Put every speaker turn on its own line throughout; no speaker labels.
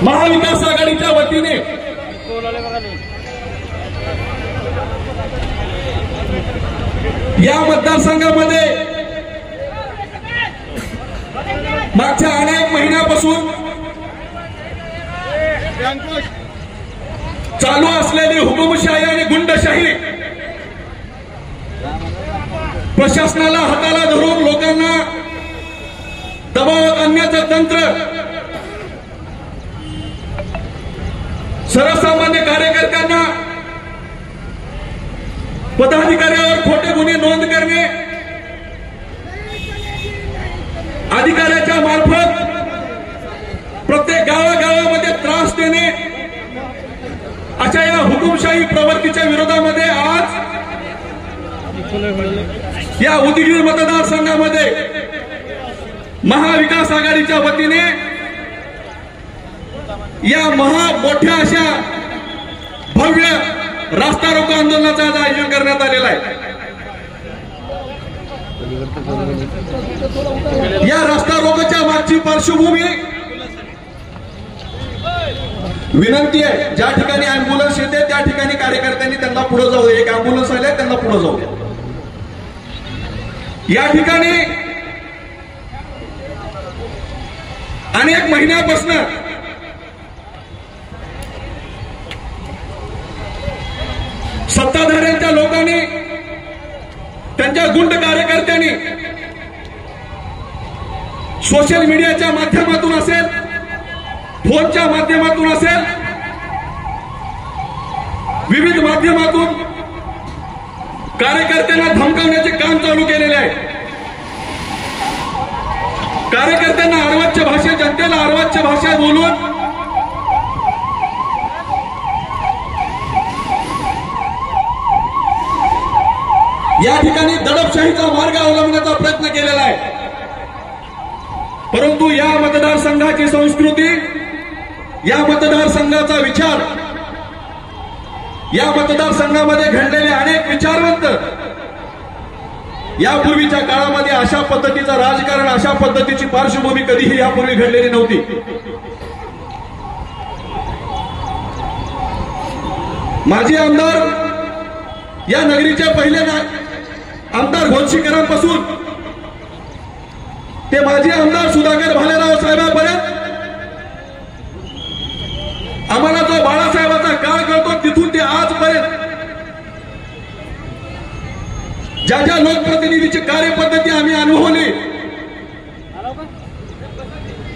महाविकास आघाडीच्या वतीने या मतदारसंघामध्ये मागच्या अनेक महिन्यापासून चालू असलेली हुकुमशाही आणि गुंडशाही प्रशासनाला हाताला धरून लोकांना दबावात आणण्याचं तंत्र, सर्वसामान्य कार्यकर्त्यांना पदाधिकाऱ्यावर खोटे गुन्हे नोंद करणे, अधिकाऱ्याच्या मार्फत प्रत्येक गावागावामध्ये त्रास देणे, अशा या हुकुमशाही प्रवृत्तीच्या विरोधामध्ये आज या उदगीर मतदारसंघामध्ये महाविकास आघाडीच्या वतीने या मोठ्या अशा भव्य रास्ता रोको आंदोलनाचं आज आयोजन करण्यात आलेलं आहे। या रास्ता रोकोच्या मागची पार्श्वभूमी विनंती आहे, ज्या ठिकाणी अँब्युलन्स येते त्या ठिकाणी कार्यकर्त्यांनी त्यांना पुढे जाऊ दे। एक अँब्युलन्स आले त्यांना पुढे जाऊ दे। या ठिकाणी अनेक महिन्यापासून सत्ताधाऱ्यांच्या लोकांनी, त्यांच्या गुंड कार्यकर्त्यांनी सोशल मीडियाच्या माध्यमातून असेल, फोनच्या माध्यमातून असेल, विविध माध्यमातून कार्यकर्त्यांना धमकावण्याचे काम चालू केलेले आहे। कार्यकर्त्यांना अर्वाच्य भाषेत, जनतेला अर्वाच्य भाषेत बोलून या ठिकाणी दडपशाहीचा मार्ग अवलंबण्याचा प्रयत्न केलेला आहे। परंतु या मतदारसंघाची संस्कृती, या मतदारसंघाचा विचार, या मतदारसंघामध्ये घडलेले अनेक विचारवंत यापूर्वीच्या काळामध्ये अशा पद्धतीचं राजकारण, अशा पद्धतीची पार्श्वभूमी कधीही यापूर्वी घडलेली नव्हती। माजी आमदार, या नगरीचे पहिले आमदार घोणशीकरांपासून ते माजी आमदार सुधाकर भालेराव साहेबांपर्यंत आम्हाला जो बाळासाहेबांचा काळ कळतो तिथून ते आजपर्यंत ज्या ज्या लोकप्रतिनिधीची कार्यपद्धती आम्ही अनुभवली,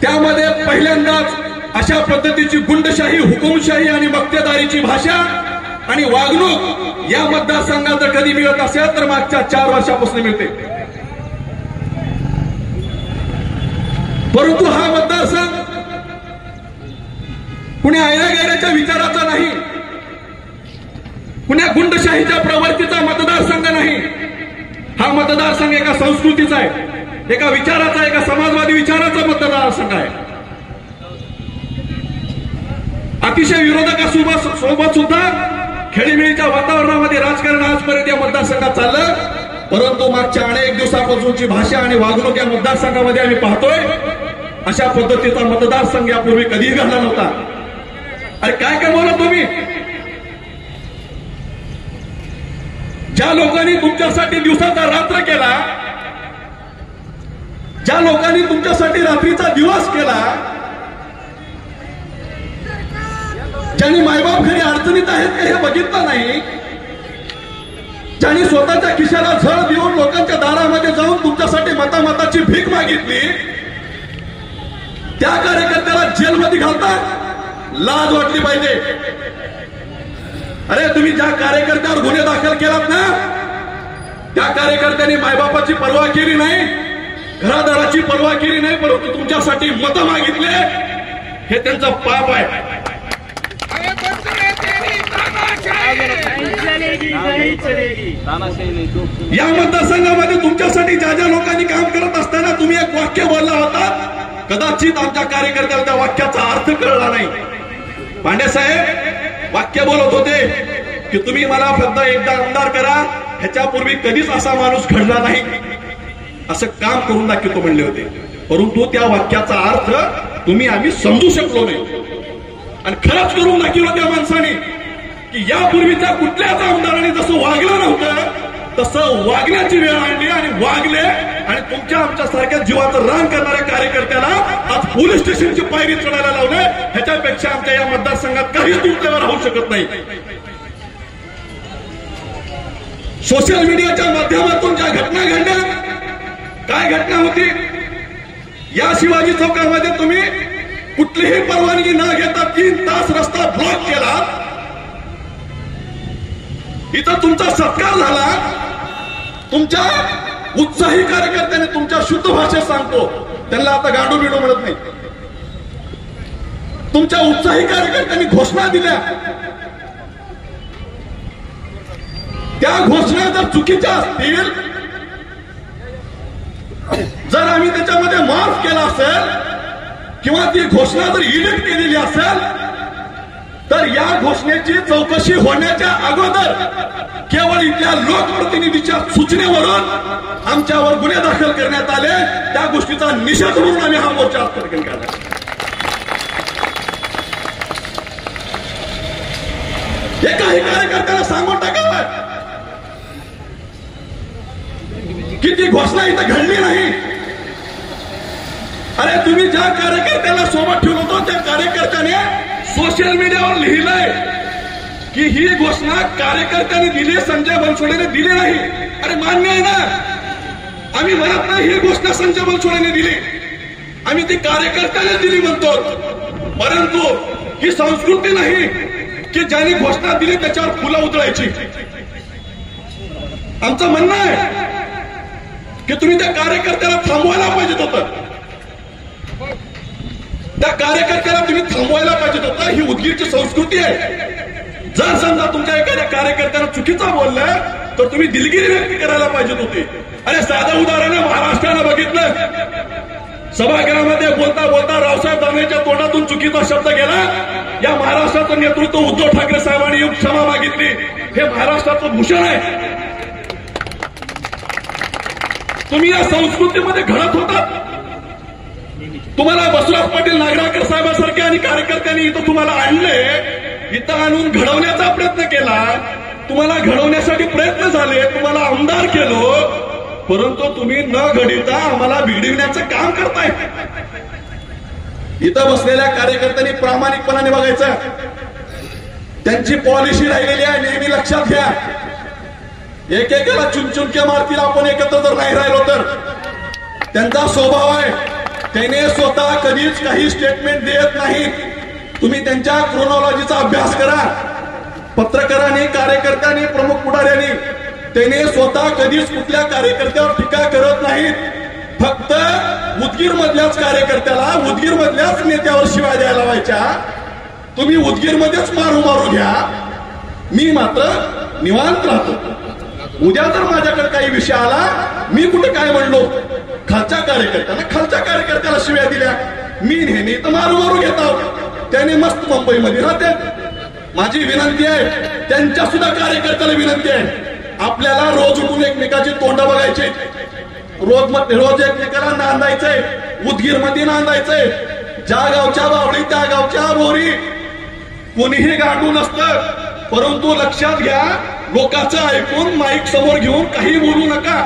त्यामध्ये पहिल्यांदाच अशा पद्धतीची गुंडशाही, हुकुमशाही आणि मक्तेदारीची भाषा आणि वागणूक या मतदारसंघात जर कधी मिळत असेल तर मागच्या 4 वर्षापासून मिळते। परंतु हा मतदारसंघ कुण्या ऐरागैराच्या विचाराचा नाही, कुण्या गुंडशाहीच्या प्रवृत्तीचा मतदारसंघ नाही। हा मतदारसंघ एका संस्कृतीचा आहे, एका विचाराचा, एका समाजवादी विचाराचा मतदारसंघ आहे। अतिशय विरोधकासोबत सुद्धा खेळीमेळीच्या वातावरणामध्ये राजकारण आजपर्यंत या मतदारसंघात चाललं, परंतु मागच्या अनेक दिवसापासूनची भाषा आणि वागणूक या मतदारसंघामध्ये आम्ही पाहतोय। अशा पद्धतीचा मतदारसंघ यापूर्वी कधीही घडला नव्हता। अरे काय कमवलं तुम्ही? ज्या लोकांनी तुमच्यासाठी दिवसाचा रात्र केला, ज्या लोकांनी तुमच्यासाठी रात्रीचा दिवस केला, ज्यांनी मायबाप घरी अडचणीत आहेत का हे बघितलं नाही, ज्यांनी स्वतःच्या खिशाला झळ देऊन लोकांच्या दारामध्ये जाऊन तुमच्यासाठी मतामताची भीक मागितली, त्या कार्यकर्त्याला जेलमध्ये घालतात, लाज वाटली पाहिजे। अरे तुम्ही ज्या कार्यकर्त्यावर गुन्हे दाखल केलात ना, त्या कार्यकर्त्यांनी मायबापाची पर्वा केली नाही, घरादाराची पर्वा केली नाही, परंतु तुमच्यासाठी मतं मागितले, हे त्यांचं पाप आहे। या मतदारसंघामध्ये तुमच्यासाठी ज्या ज्या लोकांनी काम करत असताना तुम्ही एक वाक्य बोलला होता, कदाचित आमच्या कार्यकर्त्याला त्या वाक्याचा अर्थ कळला नाही। पांडे साहेब वाक्य बोलत होते की तुम्ही मला फक्त एकदा आमदार करा, ह्याच्यापूर्वी कधीच असा माणूस घडला नाही, असं काम करून दाखवतो म्हणले होते। परंतु त्या वाक्याचा अर्थ आम्ही समजू शकलो नाही। आणि खरंच करून दाखवलं त्या माणसाने की यापूर्वीच्या कुठल्याच आमदाराने जसं वागलं नव्हतं तसं वागण्याची वेळ आणली आणि वागले आणि तुमच्या आमच्या सारख्या जीवाचं रान करणाऱ्या कार्यकर्त्याला आज पोलीस स्टेशनची पायरी चढायला लावले. ह्याच्यापेक्षा आमच्या या मतदारसंघात काहीच दुर्दैव राहू शकत नाही. सोशल मीडियाच्या माध्यमातून ज्या घटना घडल्या, काय घटना होती? या शिवाजी चौकामध्ये तुम्ही कुठलीही परवानगी न घेता 3 तास रस्ता ब्लॉक केला. इथं तुमचा सत्कार झाला. तुमच्या उत्साही कार्यकर्त्याने तुमच्या शुद्ध भाषेत सांगतो, त्यांना आता गांडू बिडू मिळत नाही. तुमच्या उत्साही कार्यकर्त्यांनी घोषणा दिल्या. त्या घोषणा जर चुकीच्या असतील, जर आम्ही त्याच्यामध्ये माफ केला असेल किंवा ती घोषणा जर इडिट केलेली असेल तर या घोषणेची चौकशी होण्याच्या अगोदर केवळ इथल्या लोकप्रतिनिधीच्या सूचनेवरून आमच्यावर गुन्हे दाखल करण्यात आले. त्या गोष्टीचा निषेध म्हणून आम्ही हा मोर्चा आज पटकन काढला. एकाही कार्यकर्त्याला सांगून टाकावं की ती घोषणा इथं घडली नाही. अरे तुम्ही ज्या कार्यकर्त्याला सोबत ठेवलं होतं त्या कार्यकर्त्याने सोशल मीडियावर लिहिलंय की ही घोषणा कार्यकर्त्यांनी दिली, संजय बनसोडेने दिली नाही. अरे मान्य आहे ना, आम्ही म्हणत नाही ही घोषणा संजय बनसोडेने दिली, आम्ही ती कार्यकर्त्याने दिली म्हणतो. परंतु ही संस्कृती नाही की ज्यांनी घोषणा दिली त्याच्यावर फुलं उधळायची. आमचं म्हणणं आहे की तुम्ही त्या कार्यकर्त्याला थांबवायला पाहिजे होतं. त्या कार्यकर्त्याला तुम्ही थांबवायला पाहिजे होतं. ही उदगीरची संस्कृती आहे. जर समजा तुमच्या एखाद्या कार्यकर्त्याला चुकीचं बोललं तर तुम्ही दिलगिरी व्यक्त करायला पाहिजे होती. अरे साधं उदाहरण आहे, महाराष्ट्रानं बघितलं, सभागृहामध्ये बोलता बोलता रावसाहेब दानवेच्या तोंडातून चुकीचा शब्द गेला. या महाराष्ट्राचं नेतृत्व उद्धव ठाकरे साहेबांनी येऊन क्षमा मागितली. हे महाराष्ट्राचं भूषण आहे. तुम्ही या संस्कृतीमध्ये घडत होतात. तुम्हाला बसवराज पाटील नागराळकर साहेबांसारखे आणि कार्यकर्त्यांनी इथं तुम्हाला आणले, इथं आणून घडवण्याचा प्रयत्न केला. तुम्हाला घडवण्यासाठी प्रयत्न झाले, तुम्हाला आमदार केलो, परंतु तुम्ही न घडवता आम्हाला भिडविण्याचं काम करताय. इथं बसलेल्या कार्यकर्त्यांनी प्रामाणिकपणाने बघायचं. त्यांची पॉलिसी राहिलेली आहे, नेहमी लक्षात घ्या. एकेकाला चुनचुनके मारतील आपण एकत्र जर नाही राहिलो तर. त्यांचा स्वभाव आहे, त्याने स्वतः कधीच काही स्टेटमेंट देत नाही. तुम्ही त्यांच्या क्रोनॉलॉजीचा अभ्यास करा. पत्रकारांनी, कार्यकर्त्यांनी, प्रमुख पुढाऱ्यांनी त्याने स्वतः कधीच कुठल्या कार्यकर्त्यावर टीका करत नाहीत. फक्त उदगीर मधल्याच कार्यकर्त्याला, उदगीर मधल्याच नेत्यावर शिवाय द्यायला लावायच्या. तुम्ही उदगीर मध्येच मारू मारू घ्या, मी मात्र निवांत राहतो. उद्या जर माझ्याकडे काही विषय आला, मी कुठे काय म्हणलो, खालच्या कार्यकर्त्याला शिव्या दिल्या, मी नेहमी तर मारू मारू घेतो. त्याने मस्त मुंबईमध्ये राहते. माझी विनंती आहे, त्यांच्या सुद्धा कार्यकर्त्याला विनंती आहे, आपल्याला रोज उठून एकमेकाची तोंड बघायची, रोज एकमेकाला नांदायचंय, उदगीर मध्ये नांदायचंय. ज्या गावच्या बावडी त्या गावच्या बोरी, कोणीही गांडू नसतं. परंतु लक्षात घ्या, लोकांचं ऐकून माईक समोर घेऊन काही बोलू नका.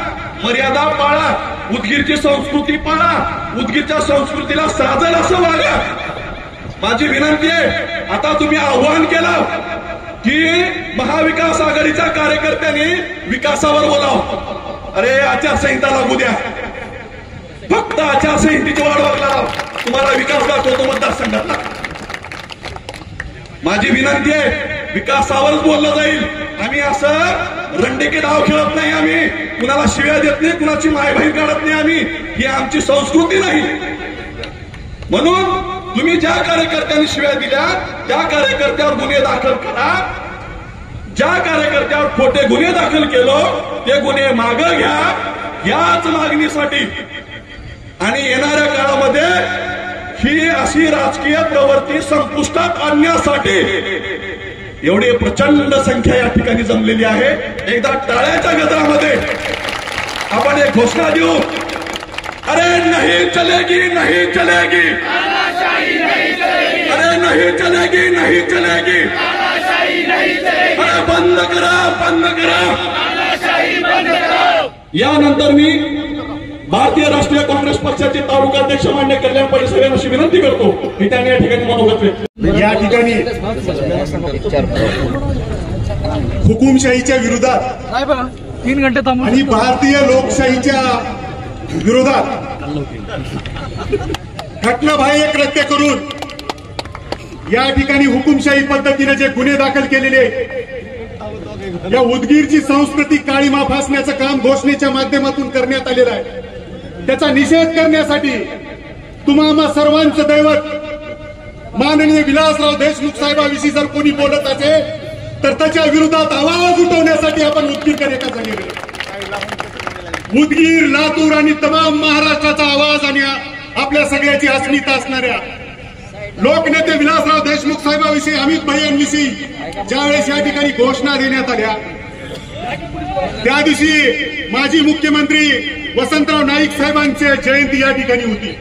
मर्यादा पाळा, उदगीरची संस्कृती पाळा, उदगीरच्या संस्कृतीला साजेल असं वागा. माझी विनंती आहे, आता तुम्ही आव्हान केलं की महाविकास आघाडीच्या कार्यकर्त्यांनी विकासावर बोलाव. अरे आचारसंहिता लागू द्या, फक्त आचारसंहितेची वाढ बघला राव, तुम्हाला विकास दाखवतो मतदारसंघातला. माझी विनंती आहे, विकासावरच बोललं जाईल. आम्ही असं रंडेके डाव खेळत नाही, आम्ही कुणाला शिव्या देत नाही, कुणाची मायबहीण काढत नाही. आम्ही, ही आमची संस्कृती नाही. म्हणून तुम्ही ज्या कार्यकर्त्यांनी शिव्या दिल्या त्या कार्यकर्त्यावर गुन्हे दाखल करा. ज्या कार्यकर्त्यावर खोटे गुन्हे दाखल केलो ते गुन्हे मागे घ्या. याच मागणीसाठी आणि येणाऱ्या काळामध्ये ही अशी राजकीय प्रवृत्ती संपुष्टात आणण्यासाठी एवढी प्रचंड संख्या या ठिकाणी जमलेली आहे. एकदा टाळ्याच्या गजरामध्ये आपण एक घोषणा देऊ, अरे नहीं चलेगी, नहीं चलेगी, अरे नहीं चलेगी, नहीं चलेगी, अरे बंद करा, बंद करा. यानंतर मी भारतीय राष्ट्रीय काँग्रेस पक्षाचे तालुका अध्यक्ष मान्य कल्याण पाटील साहेबांना अशी विनंती करतो की त्यांनी या ठिकाणी मनोगत व्यक्त.
या ठिकाणी हुकुमशाहीच्या विरोधात
3 घंटे थांबून
आणि भारतीय लोकशाहीच्या विरोधात घटनाबाह्य कृत्य करून या ठिकाणी हुकुमशाही पद्धतीने जे गुन्हे दाखल केलेले, या उदगीरची संस्कृती काळीमा फासण्याचं काम घोषणेच्या माध्यमातून करण्यात आलेलं आहे. त्याचा निषेध करण्यासाठी तुम्हा सर्वांचं दैवत माननीय विलासराव देशमुख साहेबांविषयी जर कोणी बोलत असेल तर त्याच्या विरोधात आवाज उठवण्यासाठी आपण उदगीरकर एका जागी गेलो. उदगीर, लातूर आणि तमाम महाराष्ट्राचा आवाज आणि आपल्या सगळ्याची अस्मिता असणाऱ्या लोकनेते विलासराव देशमुख साहेबांविषयी, अमित भाईंविषयी ज्यावेळेस या ठिकाणी घोषणा देण्यात आल्या, त्या दिवशी माजी मुख्यमंत्री वसंतराव नाईक साहेबांची जयंती या ठिकाणी होती.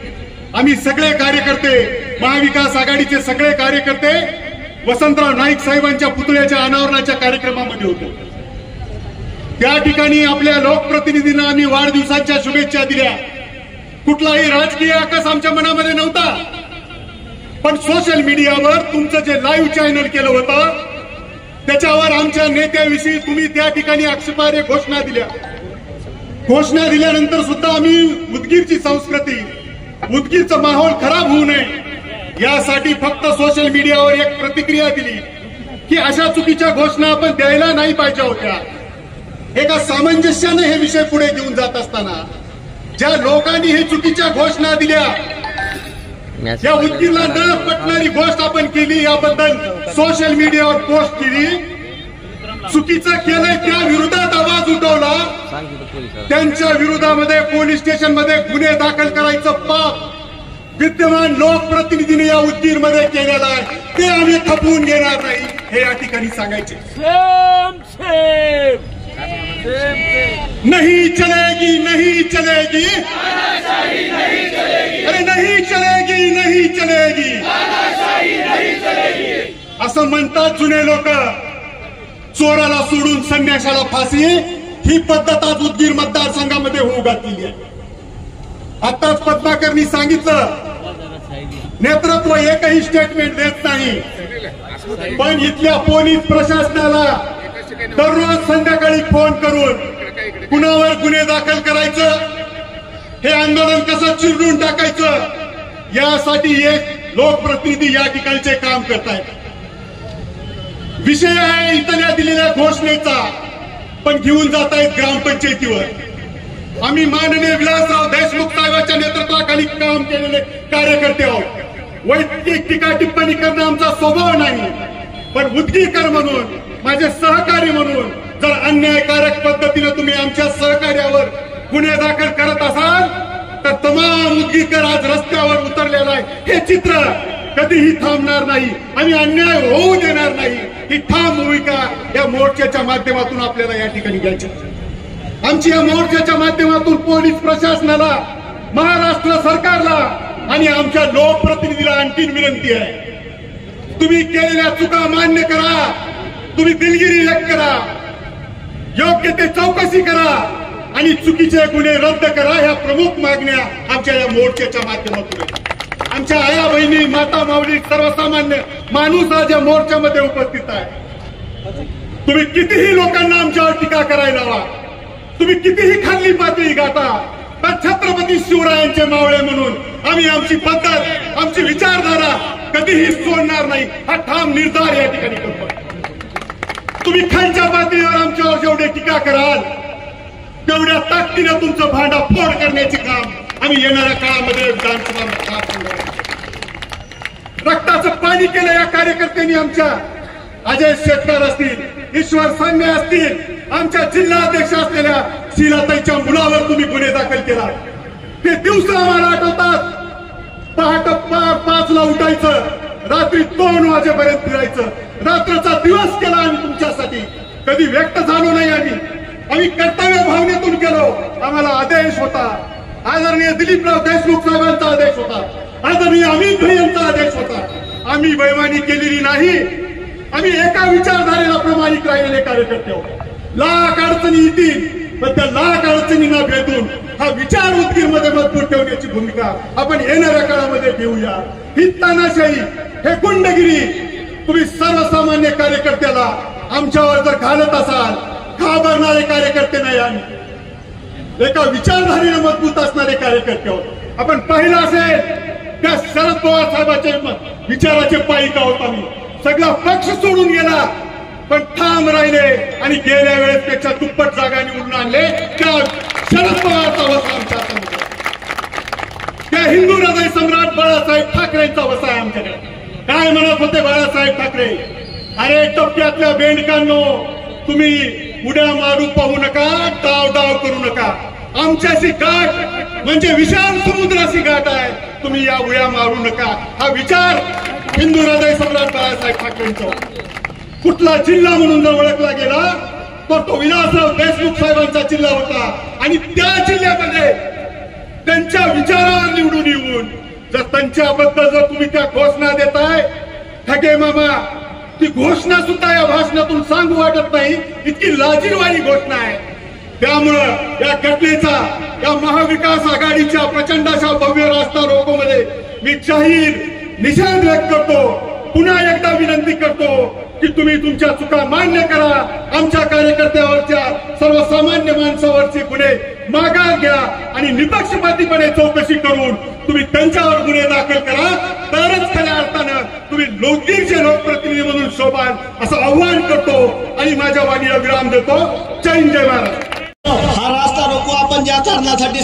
आम्ही सगळे कार्यकर्ते, महाविकास आघाडीचे सगळे कार्यकर्ते वसंतराव नाईक साहेबांच्या पुतळ्याच्या अनावरणाच्या कार्यक्रमामध्ये होतो. त्या ठिकाणी आपल्या लोकप्रतिनिधींना आम्ही वाढदिवसाच्या शुभेच्छा दिल्या. कुठलाही राजकीय आकाश आमच्या मनामध्ये नव्हता, पण सोशल मीडियावर तुमचं जे लाईव्ह चॅनल केलं होतं त्याच्यावर आमच्या नेत्याविषयी तुम्ही त्या ठिकाणी आक्षेपार्ह घोषणा दिल्या. घोषणा दिल्यानंतर सुद्धा आम्ही उदगीरची संस्कृती, उदगीरचं माहोल खराब होऊ नये यासाठी फक्त सोशल मीडियावर एक प्रतिक्रिया दिली की अशा चुकीच्या घोषणा आपण द्यायला नाही पाहिजे होत्या. एका सामंजस्याने हे विषय पुढे घेऊन जात असताना ज्या लोकांनी हे चुकीच्या घोषणा दिल्या, या उदगीरला न पटणारी गोष्ट आपण केली, याबद्दल सोशल मीडियावर पोस्ट केली, चुकीचं केलंय त्या विरोधात आवाज उठवला, त्यांच्या विरोधामध्ये पोलीस स्टेशनमध्ये गुन्हे दाखल करायचं पाप विद्यमान लोकप्रतिनिधीने या उदगीरमध्ये केलेलं आहे, ते आम्ही खपवून घेणार नाही हे या ठिकाणी सांगायचे. नहीं चलेगी, नहीं चलेगी, अरे नहीं चलेगी, नहीं चलेगी असं म्हणतात जुने लोक. चोराला सोडून संन्याशाला फाशी, ही पद्धत आज उदगीर मतदारसंघामध्ये होऊ घातलेली आहे. आताच पद्माकरनी सांगितलं, नेतृत्व एकही स्टेटमेंट देत नाही, पण इथल्या पोलीस प्रशासनाला दररोज संध्याकाळी फोन करून कुणावर गुन्हे दाखल करायचं, हे आंदोलन कसं चिरडून टाकायचं, यासाठी एक लोकप्रतिनिधी या ठिकाणचे काम करतायत. विषय आहे इथल्या दिलेल्या घोषणेचा, पण घेऊन जात आहेत ग्रामपंचायतीवर. आम्ही माननीय विलासराव देशमुख साहेबांच्या नेतृत्वाखाली काम केलेले कार्यकर्ते आहोत. वैयक्तिक टीका टिप्पणी करणं आमचा स्वभाव नाही, पण उदगीरकर म्हणून, माझे सहकारी म्हणून जर अन्यायकारक पद्धतीने तुम्ही आमच्या सहकार्यावर गुन्हे दाखल करत असाल तर तमाम उदगीरकर आज रस्त्यावर उतरलेला आहे. हे चित्र कधीही थांबणार नाही, आम्ही अन्याय होऊ देणार नाही. ही ठाम भूमिका या मोर्चाच्या माध्यमातून आपल्याला या ठिकाणी घ्यायची. आमची या मोर्चाच्या माध्यमातून पोलीस प्रशासनाला, महाराष्ट्र सरकारला आणि आमच्या लोकप्रतिनिधीला आणखीन विनंती आहे, तुम्ही केलेल्या चुका मान्य करा, तुम्ही दिलगिरी व्यक्त करा, योग्य ते चौकशी करा आणि चुकीचे गुन्हे रद्द करा. ह्या प्रमुख मागण्या आमच्या या मोर्चाच्या माध्यमातून आहेत. आमच्या आया बहिणी, माता माऊली, सर्वसामान्य माणूस आज या मोर्चामध्ये उपस्थित आहे. तुम्ही कितीही लोकांना आमच्यावर टीका करायला हवा, तुम्ही कितीही खाली पातळी गाठा, पण छत्रपती शिवरायांचे मावळे म्हणून आम्ही आमची पद्धत, आमची विचारधारा कधीही सोडणार नाही, हा ठाम निर्धार या ठिकाणी करतो. तुम्ही खालच्या पातळीवर आमच्यावर जेवढे टीका कराल तेवढ्या ताकदीने तुमचं भांडाफोड करण्याचे काम आम्ही येणाऱ्या काळामध्ये विधानसभा रक्ताचं पाणी केलं या कार्यकर्त्यांनी. आमच्या अजय शेट्टर असतील, ईश्वर सान्य असतील, आमच्या जिल्हाध्यक्ष असलेल्या शीलाताईच्या मुलावर तुम्ही गुन्हे दाखल केला. ते दिवस आम्हाला आठवतात. पहाटे 5ला उठायचं, रात्री 2 वाजेपर्यंत फिरायचं, रात्रचा दिवस केला आम्ही तुमच्यासाठी. कधी व्यक्त झालो नाही आम्ही कर्तव्य भावनेतून केलो. आम्हाला आदेश होता, आदरणीय दिलीपराव देशमुख साहेबांचा आदेश होता, आदरणीय अमित भाई यांचा आदेश होता. आम्ही बेईमानी केलेली नाही. आम्ही एका विचारधारेला प्रमाणित राहिलेले कार्यकर्ते आहोत. लाख अडचणी येतील पण त्या लाख अडचणींना भेटून हा विचार उदगीरमध्ये मजबूत ठेवण्याची भूमिका आपण येणाऱ्या काळामध्ये घेऊया. ही तानाशाही, हे गुंडगिरी तुम्ही सर्वसामान्य कार्यकर्त्याला आमच्यावर जर घालत असाल, घाबरणारे कार्यकर्ते नाही. आम्ही एका विचारधारेने मजबूत असणारे कार्यकर्ते आहोत. आपण पाहिलं असेल त्या शरद पवार साहेबांचे विचाराचे पायिका आहोत. आम्ही सगळा पक्ष सोडून गेला पण ठाम राहिले आणि गेल्या वेळेसपेक्षा दुप्पट जागा निवडून आणले. त्या शरद पवारचा वसा आमच्या हातामध्ये, त्या हिंदू हृदय सम्राट बाळासाहेब ठाकरेंचा वसा आहे आमच्याकडे. काय म्हणत होते बाळासाहेब ठाकरे? अरे टप्प्यातल्या बेंडकांनो, तुम्ही उड्या मारू पाहू नका, डाव करू नका. आमच्याशी गाठ म्हणजे विशाल समुद्राची गाठ आहे, तुम्ही या उड्या मारू नका. हा विचार हिंदू हृदय सम्राट बाळासाहेब ठाकरेंचा. कुठला जिल्हा म्हणून जर ओळखला गेला तर तो विलासराव देशमुख साहेबांचा जिल्हा होता. आणि त्या जिल्ह्यामध्ये त्यांच्या विचारावर निवडून येऊन जर त्यांच्याबद्दल जर तुम्ही त्या घोषणा देताय, ठगे मामा, ती घोषणा सुद्धा या भाषणातून सांगू वाटत नाही, इतकी लाजिरवाणी घोषणा आहे. त्यामुळं या घटनेचा, या महाविकास आघाडीच्या प्रचंड अशा भव्य रास्ता रोकोमध्ये मी जाहीर निषेध व्यक्त करतो. पुन्हा एकदा विनंती करतो की तुम्ही तुमच्या चुका मान्य करा. आमच्या कार्यकर्त्यावरच्या, सर्वसामान्य माणसावरचे गुन्हे माघार घ्या आणि निपक्षपातीपणे चौकशी करून तुम्ही त्यांच्यावर गुन्हे दाखल करा. तरच खऱ्या अर्थानं तुम्ही उदगीरचे लोकप्रतिनिधी म्हणून शोभाल असं आव्हान करतो आणि माझ्या वाणीला विराम देतो. जय हिंद, जय महाराष्ट्र.
हा रास्ता रोको आपण ज्या कारणासाठी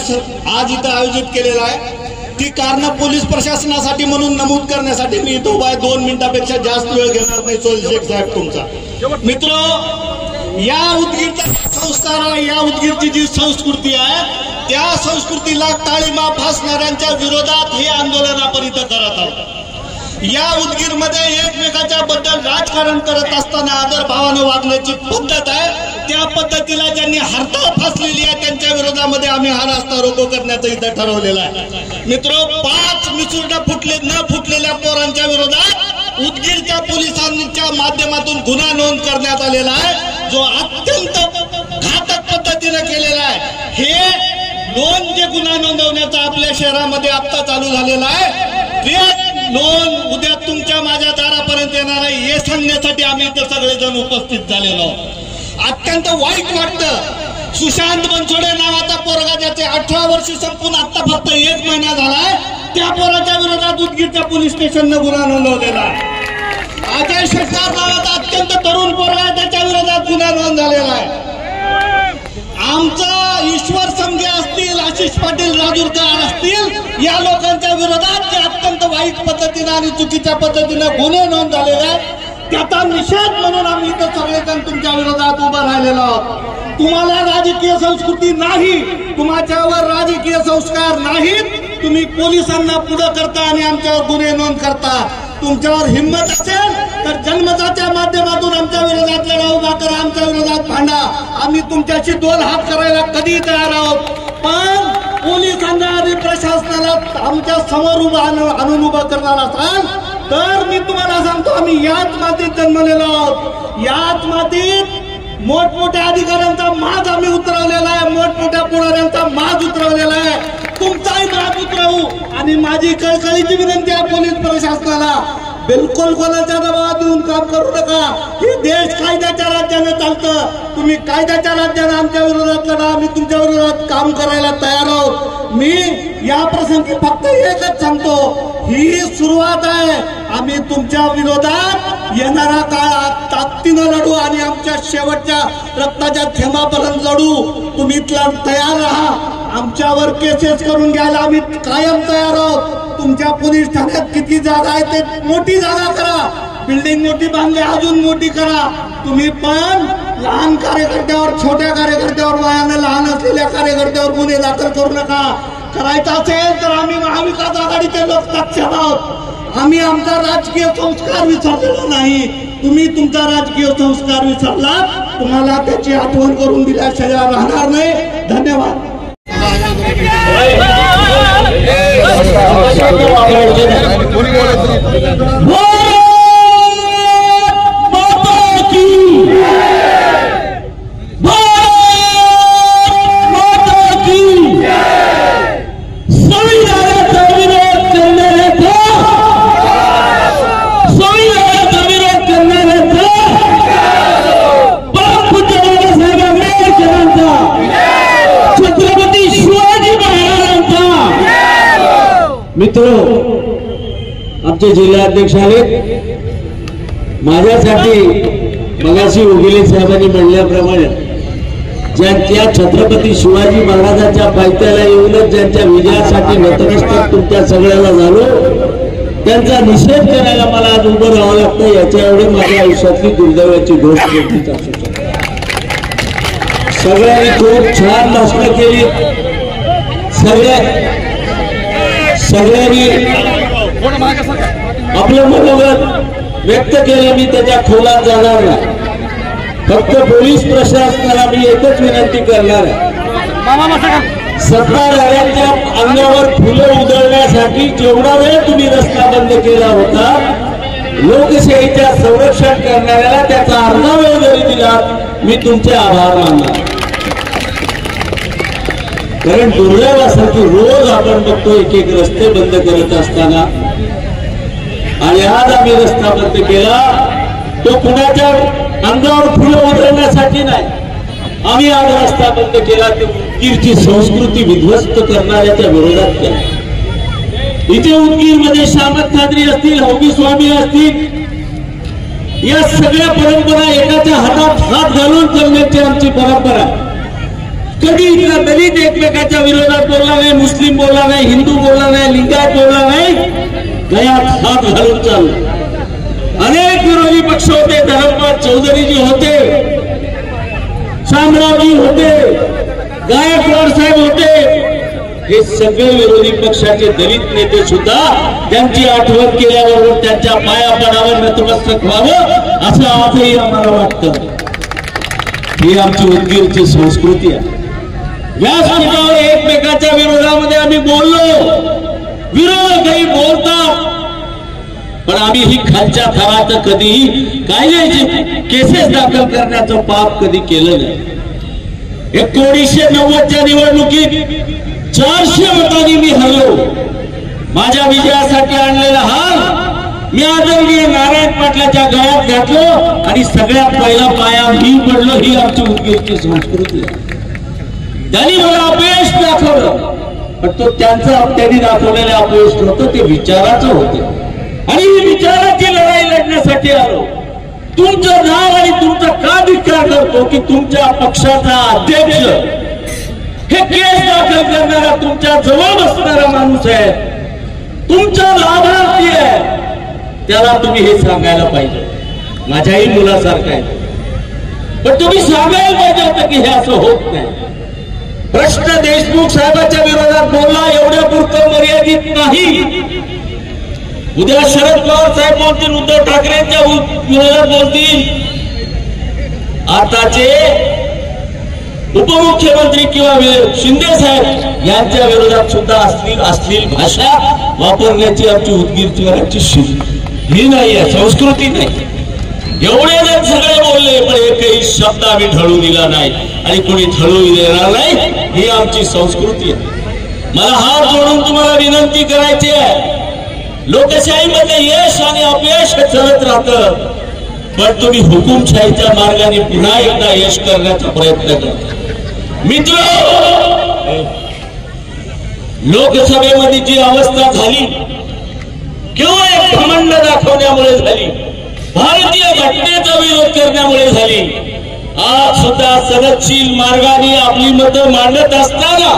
आज इथं आयोजित केलेला आहे, ती कारण पोलीस प्रशासनासाठी म्हणून नमूद करण्यासाठी मी इथं उभा आहे. 2 मिनिटापेक्षा जास्त वेळ घेणार नाही. शेख साहेब तुमचा मित्र, या उदगीरचा संस्कार आहे, या उदगीरची जी संस्कृती आहे, त्या संस्कृतीला काळीमा फासणाऱ्यांच्या विरोधात हे आंदोलन आपण इथं करत आहोत. या उदगीरमध्ये एकमेकाच्या बद्दल राजकारण करत असताना आदर भावानं वागण्याची पद्धत आहे, त्या पद्धतीला ज्यांनी हरताळ फासलेली आहे त्यांच्या विरोधामध्ये आम्ही हा रास्ता रोको करण्याचं इथं ठरवलेला आहे. मित्र, 5 मिसुरडा न फुटलेल्या पोरांच्या विरोधात उदगीरच्या पोलिसांच्या माध्यमातून गुन्हा नोंद करण्यात आलेला आहे, जो अत्यंत घातक पद्धतीने केलेला आहे. हे नोंद जे गुन्हा नोंदवण्याचा आपल्या शहरामध्ये आता चालू झालेला आहे, ते नोंद उद्या तुमच्या माझ्या दारापर्यंत येणार आहे हे सांगण्यासाठी आम्ही इथं सगळेजण उपस्थित झालेलो आहोत. अत्यंत वाईट वाटतं. सुशांत बनसोडे नावाचा पोरगा, ज्याचे 18 वर्ष संपून आता फक्त 1 महिना झालाय, त्या पोराच्या विरोधात उदगीरच्या पोलीस स्टेशननं गुन्हा नोंदवलेला आहे. अजय शेखर नावाचा अत्यंत तरुण पोरगा, त्याच्या विरोधात गुन्हा नोंद झालेला आहे. आमचा ईश्वर समगे असतील, आशिष पाटील राजूरकर असतील, या लोकांच्या विरोधात जे अत्यंत वाईट पद्धतीने आणि चुकीच्या पद्धतीने गुन्हे नोंद झालेले आहेत, त्याचा निषेध म्हणून आम्ही इथं सगळेजण तुमच्या विरोधात उभं राहिलेलो आहोत. तुम्हाला राजकीय संस्कृती नाही, तुमच्यावर राजकीय संस्कार नाहीत, तुम्ही पोलिसांना पुढे करता आणि आमच्यावर गुन्हे नोंद करता. तुमच्यावर हिंमत असेल तर जन्मताच्या माध्यमातून आमच्या विरोधात लढा उभा करा, आमच्या विरोधात भांडा. आम्ही तुमच्याशी 2 हात करायला कधी तयार आहोत. पण पोलिसांना आणि प्रशासनाला आमच्या समोर आणून उभं करणार असाल तर मी तुम्हाला सांगतो, आम्ही याच मातीत जन्मलेलो आहोत. याच मातीत मोठमोठ्या अधिकाऱ्यांचा माज आम्ही उतरवलेला आहे, मोठमोठ्या पुढाऱ्यांचा माज उतरवलेला आहे. तुमचाही माज उतरवू. आणि माझी कळकळीची विनंती आहे पोलीस प्रशासनाला, बिलकुल कोणाच्या दबावात येऊन काम करू नका. हे देश कायद्याच्या राज्याने चालतं. तुम्ही कायद्याच्या राज्याने आमच्या विरोधात लढा, आम्ही तुमच्या विरोधात काम करायला तयार आहोत. मी या प्रसंगी फक्त एकच सांगतो, ही सुरुवात आहे. आम्ही तुमच्या विरोधात येणाऱ्या काळात ताकदीनं लढू आणि आमच्या शेवटच्या रक्ताच्या थेंबापर्यंत लढू. तुम्ही तयार राहा. आमच्यावर केसेस करून घ्यायला आम्ही कायम तयार आहोत. तुमच्या पोलीस ठाण्यात किती जागा आहे ते मोठी जागा करा, बिल्डिंग मोठी बांधली अजून मोठी करा. तुम्ही पण लहान कार्यकर्त्यावर, छोट्या कार्यकर्त्यावर, वयाने लहान असलेल्या कार्यकर्त्यावर गुन्हे दाखल करू नका. करायचं असेल तर आम्ही महाविकास आघाडीचे लोक सक्षम आहोत. आम्ही आमचा राजकीय संस्कार विसरलेला नाही. तुम्ही तुमचा राजकीय संस्कार विसरला, तुम्हाला त्याची आठवण करून दिल्याशिवाय राहणार नाही. धन्यवाद.
बोल आमचे जिल्हाध्यक्ष आले. माझ्यासाठी मगाशी उगिले साहेबांनी म्हणल्याप्रमाणे ज्यांच्या छत्रपती शिवाजी महाराजांच्या पायथ्याला येऊनच ज्यांच्या विजयासाठी नतमस्तक तुमच्या सगळ्याला झालो, त्यांचा निषेध करायला मला आज उभं राहावं लागतं. याच्या एवढी माझ्या आयुष्यातली दुर्दैवाची गोष्ट नक्कीच असू शकते. सगळ्यांनी खूप छान भाषणं केली. सगळ्यांनी आपलं मनोगत व्यक्त केलं. मी त्याच्या खोलात जाणार नाही. फक्त पोलीस प्रशासनाला मी एकच विनंती करणार आहे, सत्ताधाऱ्यांच्या अंगावर फुलं उधळण्यासाठी जेवढा वेळ तुम्ही रस्ता बंद केला होता, लोकशाहीच्या संरक्षण करणाऱ्याला त्याचा अर्धा वेळ जरी दिला मी तुमचे आभार मानणार. कारण दुर्दैव असं की रोज आपण बघतो एक एक रस्ते बंद करत असताना, आणि आज आम्ही रस्ता बंद केला तो कुणाच्या अंगावर फुलं उधळण्यासाठी नाही. आम्ही आज रस्ता बंद केला ते उदगीरची संस्कृती विध्वस्त करणाऱ्याच्या विरोधात केला. इथे उदगीरमध्ये शामत खात्री असतील, हौबी स्वामी असतील, या सगळ्या परंपरा एकाच्या हातात हात घालून जगण्याची आमची परंपरा. कधी इथला दलित एकमेकाच्या विरोधात बोलला नाही, मुस्लिम बोलला नाही, हिंदू बोलला नाही, लिंगायत बोलला नाही, गळ्यात हात घालून चालू. अनेक विरोधी पक्ष होते, धर्मपाल चौधरीजी होते, शामरावजी होते, गायकवाड साहेब होते, हे सगळे विरोधी पक्षाचे दलित नेते सुद्धा त्यांची आठवण केल्याबरोबर त्यांच्या पाया पडावर नतमस्तक व्हावं असं आजही आम्हाला वाटतं. ही आमची उदगीरची संस्कृती आहे. व्यासपीठावर एकमेकाच्या विरोधामध्ये आम्ही बोललो, विरोधकही बोलतात, पण आम्ही ही खालच्या थरात कधी कायद्याचे केसेस दाखल करण्याचं पाप कधी केलं नाही. 1990च्या निवडणुकीत 400 मतांनी मी हरलो. माझ्या विजयासाठी आणलेला हार मी आदरणीय नारायण पाटलाच्या गळ्यात घातलो आणि सगळ्यात पहिला पाया मी पडलो. ही आमची उदगीरची संस्कृती आहे. त्यांनी मला अपयश दाखवलं, पण तो त्यांनी दाखवलेलं अपयश नव्हतं, ते विचाराचं होतं. आणि ही विचाराची लढाई लढण्यासाठी आलो. तुमचं नाव आणि तुमचा का धिक्कार करतो की तुमच्या पक्षाचा अध्यक्ष हे केस दाखल करणारा तुमच्या जवळ बसणारा माणूस आहे, तुमचा लाभार्थी आहे, त्याला तुम्ही हे सांगायला पाहिजे. माझ्याही मुलासारखं आहे, पण तुम्ही सांगायला पाहिजे होतं की हे असं होत नाही. प्रश्न देशमुख साहेबांच्या विरोधात बोलला एवढ्यापुरतं मर्यादित नाही. उद्या शरद पवार साहेब बोलतील, उद्धव ठाकरेंच्या विरोधात बोलतील, आताचे उपमुख्यमंत्री किंवा शिंदे साहेब यांच्या विरोधात सुद्धा अश्लील भाषा वापरण्याची आमची उदगीरची ही नाही आहे, संस्कृती नाही. एवढे जण सगळे बोलले, पण एकही शब्द आम्ही ढळू दिला नाही आणि कोणी ढळू देणार नाही. ही आमची संस्कृती आहे. मला हात जोडून तुम्हाला विनंती करायची आहे, लोकशाहीमध्ये यश आणि अपयश चलत राहतं, पण तुम्ही हुकुमशाहीच्या मार्गाने पुन्हा एकदा यश करण्याचा प्रयत्न करता. मित्र, लोकसभेमध्ये जी अवस्था झाली केवळ एक घमंड दाखवण्यामुळे झाली, भारतीय घटनेचा विरोध करण्यामुळे झाली. आज सुद्धा सनदशील मार्गाने आपली मतं मांडत असताना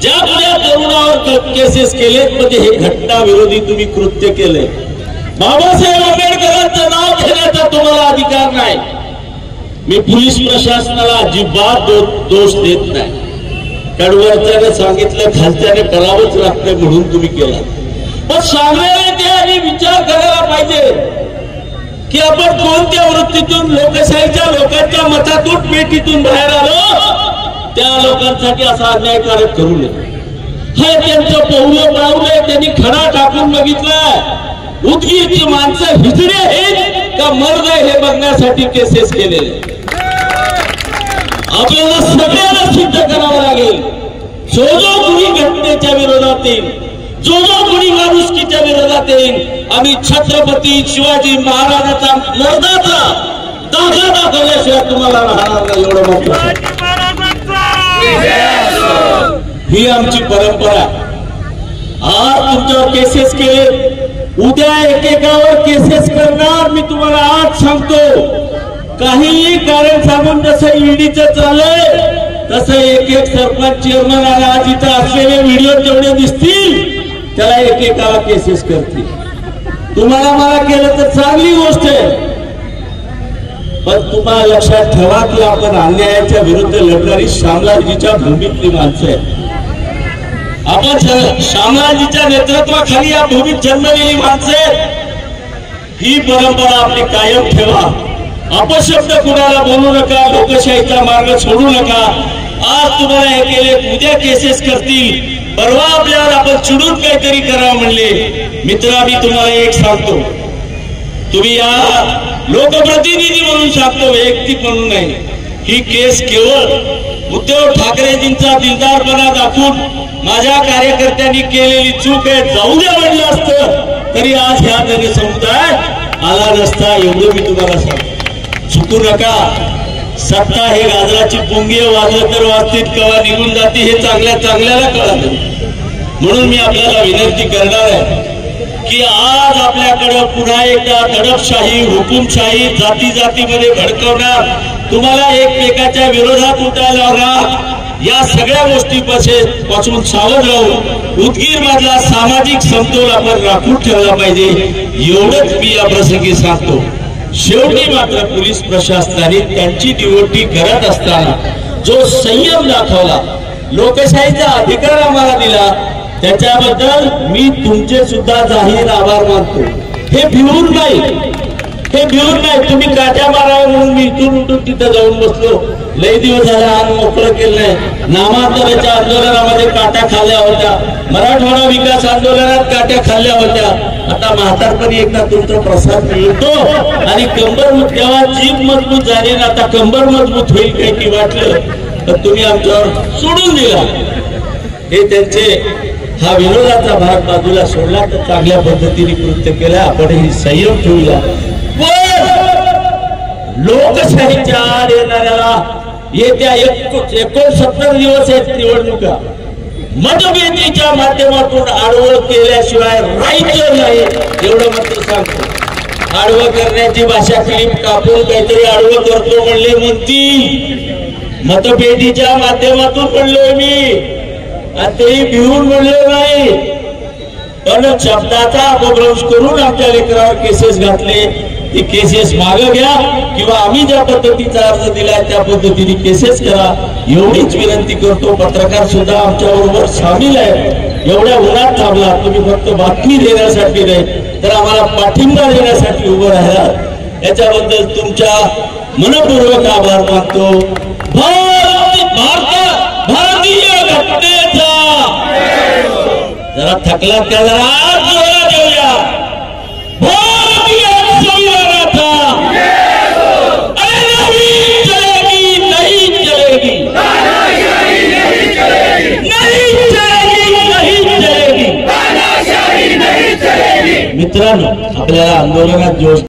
ज्या तरुणावर केसेस केलेत, म्हणजे हे घटना विरोधी तुम्ही कृत्य केले. बाबासाहेब आंबेडकरांचं नाव घेण्याचा तुम्हाला अधिकार नाही. मी पोलीस प्रशासनाला अजिबात दोष देत नाही, कारण वरच्याने सांगितलं खालच्याने करावंच लागतं म्हणून तुम्ही केला. पण सांगणारे ते आधी विचार करायला पाहिजे की आपण कोणत्या वृत्तीतून लोकशाहीच्या लोकांच्या मतातून पेटीतून बाहेर आलो, त्या लोकांसाठी असा अन्यायकारक करू नये. हे त्यांचं पाऊलं त्यांनी खडा टाकून बघितलं. उदगीरची माणसं हिजडे आहेत का मर्द हे बघण्यासाठी केसेस केलेले. आपल्याला सगळ्यांना सिद्ध करावं लागेल. जो कुणी घटनेच्या विरोधात येईल, जो कुणी माणुसकीच्या विरोधात येईल, आम्ही छत्रपती शिवाजी महाराजांचा मर्दाचा दाखला दाखवल्याशिवाय तुम्हाला राहणार नाही. एवढं महत्त्वाचं, ही आमची परंपरा. आज तुमच्यावर केसेस केले, उद्या एकेकावर केसेस करणार. मी तुम्हाला आज सांगतो, काहीही कारण सांगून जसं ईडीचं चाललंय तसं एक एक सरपंच चेअरमन आणि आज इथं असलेले व्हिडिओ जेवढे दिसतील त्याला एकेकाला केसेस करतील. तुम्हाला मला केलं तर चांगली गोष्ट आहे, पण तुम्हाला लक्षात ठेवा की आपण अन्यायाच्या विरुद्ध लढणारी शामलाजीच्या भूमीतली माणसं आहेत. आपण शामलाजीच्या नेतृत्वाखाली या भूमीत जन्मलेली माणसं आहेत. ही परंपरा आपली कायम ठेवा. अपशब्द कुणाला बोलू नका, लोकशाहीचा मार्ग सोडू नका. आज तुम्हाला हे केले, उद्या केसेस करतील, परवा आपल्यावर आपण चिडून काहीतरी करावं म्हणले. मित्रा, मी तुम्हाला एक सांगतो, तुम्ही या लोकप्रतिनिधी म्हणून सांगतो, वैयक्तिक म्हणून नाही. ही केस केवळ उद्धव ठाकरेजींचा दिलदारपणा दाखवून माझ्या कार्यकर्त्यांनी केलेली चूक आहे. जाऊ द्या म्हणलं असतं तरी आज ह्या जनसमुदाय आला नसता, एवढं मी तुम्हाला सांगतो. चुकू नका. सत्ता हे गाजराची पुंगी, वाजलं तर वाजतील, कवा निघून जाते हे चांगल्याला कळलं. म्हणून मी आपल्याला विनंती करणार आहे की आज आपल्याकडं पुन्हा एकदा दडपशाही, हुकुमशाही, जाती जातीमध्ये भडकवणार, तुम्हाला एकमेकाच्या विरोधात उठायला लावणार, या सगळ्या गोष्टीपासून सावध राहून उदगीर मधला सामाजिक समतोल आपण राखून ठेवला पाहिजे. एवढंच मी या प्रसंगी सांगतो. शेवटी मात्र पोलीस प्रशासनाने त्यांची ड्युटी करत असताना जो संयम दाखवला, लोकशाहीचा अधिकार आम्हाला दिला, त्याच्याबद्दल मी तुमचे सुद्धा जाहीर आभार मानतो. हे भिवून नाही, तुम्ही काट्या मारावे म्हणून मी इथून उठून तिथं जाऊन बसलो. लई दिवस झाला अन्न मोकळं केलं नाही. नामांतराच्या आंदोलनामध्ये काट्या खाल्ल्या होत्या, मराठवाडा विकास आंदोलनात काट्या खाल्ल्या होत्या. आता म्हातारपणी एकदा तुमचा प्रसाद मिळतो आणि कंबर, तेव्हा जीभ मजबूत झाली ना, आता कंबर मजबूत होईल काय की वाटलं, तर तुम्ही आमच्यावर सोडून दिला. हे त्यांचे हा विरोधाचा भाग बाजूला सोडला तर चांगल्या पद्धतीने कृत्य केलं. आपण ही संयम ठेवूया. लोकशाहीच्या आड येणाऱ्याला येत्या 69 दिवस आहेत निवडणुका, मतभेदीच्या माध्यमातून आडवळ केल्याशिवाय राहायचं नाही, एवढं मात्र सांगतो. आडवं करण्याची भाषा क्लिप कापून काहीतरी आडवं करतो म्हणले म्हणती, मतभेदीच्या माध्यमातून म्हणलोय मी, आणि तेही भिवून म्हणले नाही. पण शब्दाचा अपभ्रंश करून आमच्या लेकरावर केसेस घातले. ती केसेस मागं घ्या किंवा आम्ही ज्या पद्धतीचा अर्ज दिलाय त्या पद्धतीने केसेस करा, एवढीच विनंती करतो. पत्रकार सुद्धा आमच्या बरोबर सामील आहे. एवढ्या उन्हात थांबला, तुम्ही फक्त बातमी देण्यासाठी नाही तर आम्हाला पाठिंबा देण्यासाठी उभं राहिला, याच्याबद्दल तुमच्या मनपूर्वक आभार मानतो. भारतीय घटनेचा जरा थकला त्या जरा जोरात देऊया. भारतीय संविधानाचा नहीं चलेगी, नहीं चलेगी, नहीं चलेगी. मित्रांनो, आपल्याला आंदोलनात जोश